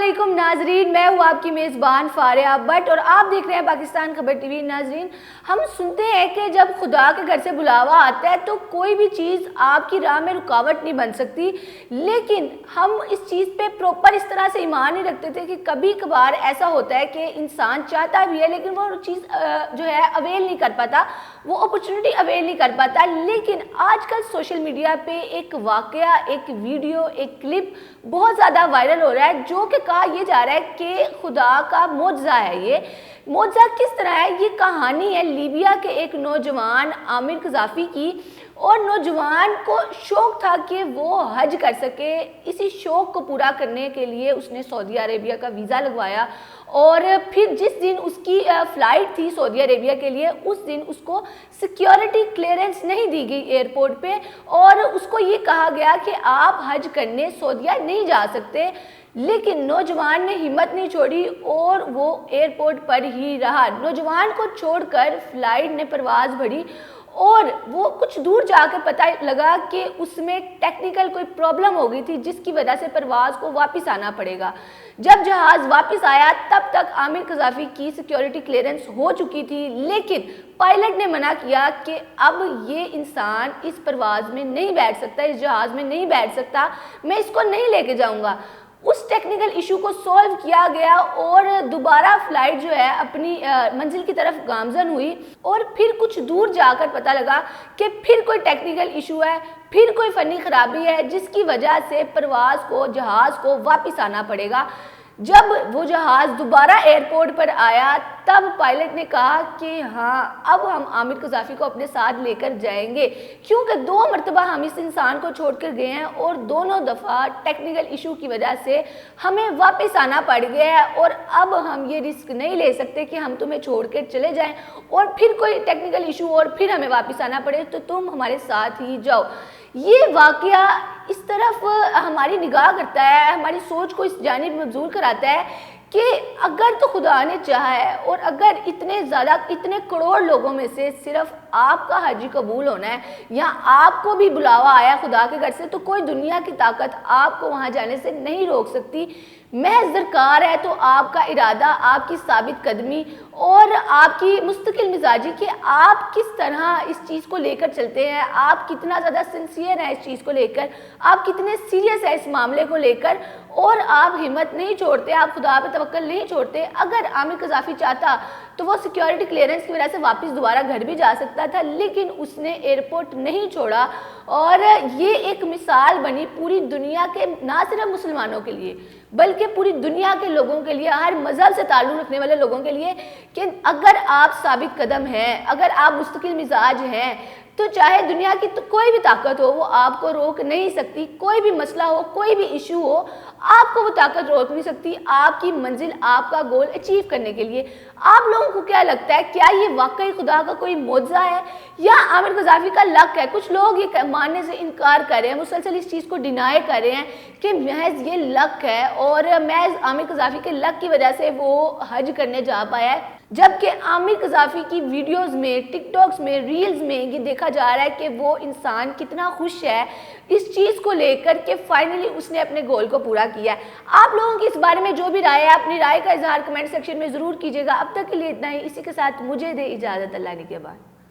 अस्सलामुअलैकुम नाजरीन, मैं हूँ आपकी मेज़बान फारिया बट और आप देख रहे हैं पाकिस्तान खबर टीवी। नाजरीन, हम सुनते हैं कि जब खुदा के घर से बुलावा आता है तो कोई भी चीज़ आपकी राह में रुकावट नहीं बन सकती, लेकिन हम इस चीज़ पे प्रॉपर इस तरह से ईमान नहीं रखते थे कि कभी कभार ऐसा होता है कि इंसान चाहता भी है लेकिन वो चीज़ जो है अवेल नहीं कर पाता, वो अपॉर्चुनिटी अवेल नहीं कर पाता। लेकिन आजकल सोशल मीडिया पे एक वाकया, एक वीडियो, एक क्लिप बहुत ज़्यादा वायरल हो रहा है जो कि कहा यह जा रहा है कि खुदा का मोज़ा है। ये मोज़ा किस तरह है? ये कहानी है लीबिया के एक नौजवान आमिर कज़ाफ़ी की, और नौजवान को शौक़ था कि वो हज कर सके। इसी शौक़ को पूरा करने के लिए उसने सऊदी अरेबिया का वीज़ा लगवाया और फिर जिस दिन उसकी फ़्लाइट थी सऊदी अरेबिया के लिए, उस दिन उसको सिक्योरिटी क्लियरेंस नहीं दी गई एयरपोर्ट पे और उसको ये कहा गया कि आप हज करने सऊदीया नहीं जा सकते। लेकिन नौजवान ने हिम्मत नहीं छोड़ी और वो एयरपोर्ट पर ही रहा। नौजवान को छोड़कर फ़्लाइट ने परवाज़ भरी और वो कुछ दूर जाकर पता लगा कि उसमें टेक्निकल कोई प्रॉब्लम हो गई थी जिसकी वजह से परवाज़ को वापस आना पड़ेगा। जब जहाज़ वापस आया तब तक आमिर कज़ाफ़ी की सिक्योरिटी क्लियरेंस हो चुकी थी, लेकिन पायलट ने मना किया कि अब ये इंसान इस परवाज़ में नहीं बैठ सकता, इस जहाज़ में नहीं बैठ सकता, मैं इसको नहीं लेके जाऊँगा। उस टेक्निकल इशू को सॉल्व किया गया और दोबारा फ़्लाइट जो है अपनी मंजिल की तरफ गामज़न हुई और फिर कुछ दूर जाकर पता लगा कि फिर कोई टेक्निकल इशू है, फिर कोई फ़नी ख़राबी है जिसकी वजह से जहाज़ को वापस आना पड़ेगा। जब वो जहाज़ दोबारा एयरपोर्ट पर आया तब पायलट ने कहा कि हाँ, अब हम आमिर कज़ाफ़ी को अपने साथ लेकर जाएंगे, क्योंकि 2 मरतबा हम इस इंसान को छोड़कर गए हैं और दोनों दफ़ा टेक्निकल इशू की वजह से हमें वापस आना पड़ गया है और अब हम ये रिस्क नहीं ले सकते कि हम तुम्हें छोड़कर चले जाएं और फिर कोई टेक्निकल इशू और फिर हमें वापस आना पड़े, तो तुम हमारे साथ ही जाओ। ये वाकया इस तरफ हमारी निगाह करता है, हमारी सोच को इस जानिब मबज़ूल कराता है कि अगर तो खुदा ने चाहा है और अगर इतने करोड़ लोगों में से सिर्फ आपका हज कबूल होना है या आपको भी बुलावा आया खुदा के घर से, तो कोई दुनिया की ताकत आपको वहाँ जाने से नहीं रोक सकती। महज दरकार है तो आपका इरादा, आपकी साबित कदमी और आपकी मुस्तकिल मिजाजी कि आप किस तरह इस चीज़ को लेकर चलते हैं, आप कितना ज़्यादा सिंसियर हैं इस चीज़ को लेकर, आप कितने सीरियस हैं इस मामले को लेकर और आप हिम्मत नहीं छोड़ते, आप खुदा पे तवक्कल नहीं छोड़ते। अगर आमिर कज़ाफ़ी चाहता तो वो सिक्योरिटी क्लियरेंस की वजह से वापस दोबारा घर भी जा सकता था, लेकिन उसने एयरपोर्ट नहीं छोड़ा और ये एक मिसाल बनी पूरी दुनिया के, ना सिर्फ मुसलमानों के लिए बल्कि पूरी दुनिया के लोगों के लिए, हर मज़हब से ताल्लुक़ रखने वाले लोगों के लिए कि अगर आप साबित कदम हैं, अगर आप मुस्तकिल मिजाज हैं, तो चाहे दुनिया की तो कोई भी ताकत हो वो आपको रोक नहीं सकती। कोई भी मसला हो, कोई भी इशू हो, आपको वो ताकत रोक नहीं सकती आपकी मंजिल, आपका गोल अचीव करने के लिए। आप लोगों को क्या लगता है, क्या ये वाकई खुदा का कोई मोज़ा है या आमिर कज़ाफ़ी का लक है? कुछ लोग ये मानने से इनकार कर रहे हैं, मुसलसल इस चीज़ को डिनाई कर रहे हैं कि महज ये लक है और महज आमिर कज़ाफ़ी के लक की वजह से वो हज करने जा पाया है। जबकि आमिर कज़ाफ़ी की वीडियोज़ में, टिकटॉक्स में, रील्स में ये देखा जा रहा है कि वो इंसान कितना खुश है इस चीज़ को लेकर कि फाइनली उसने अपने गोल को पूरा किया है। आप लोगों की इस बारे में जो भी राय है, अपनी राय का इजहार कमेंट सेक्शन में ज़रूर कीजिएगा। अब तक के लिए इतना ही। इसी के साथ मुझे दे इजाज़त, अल्लाह ने के बाद।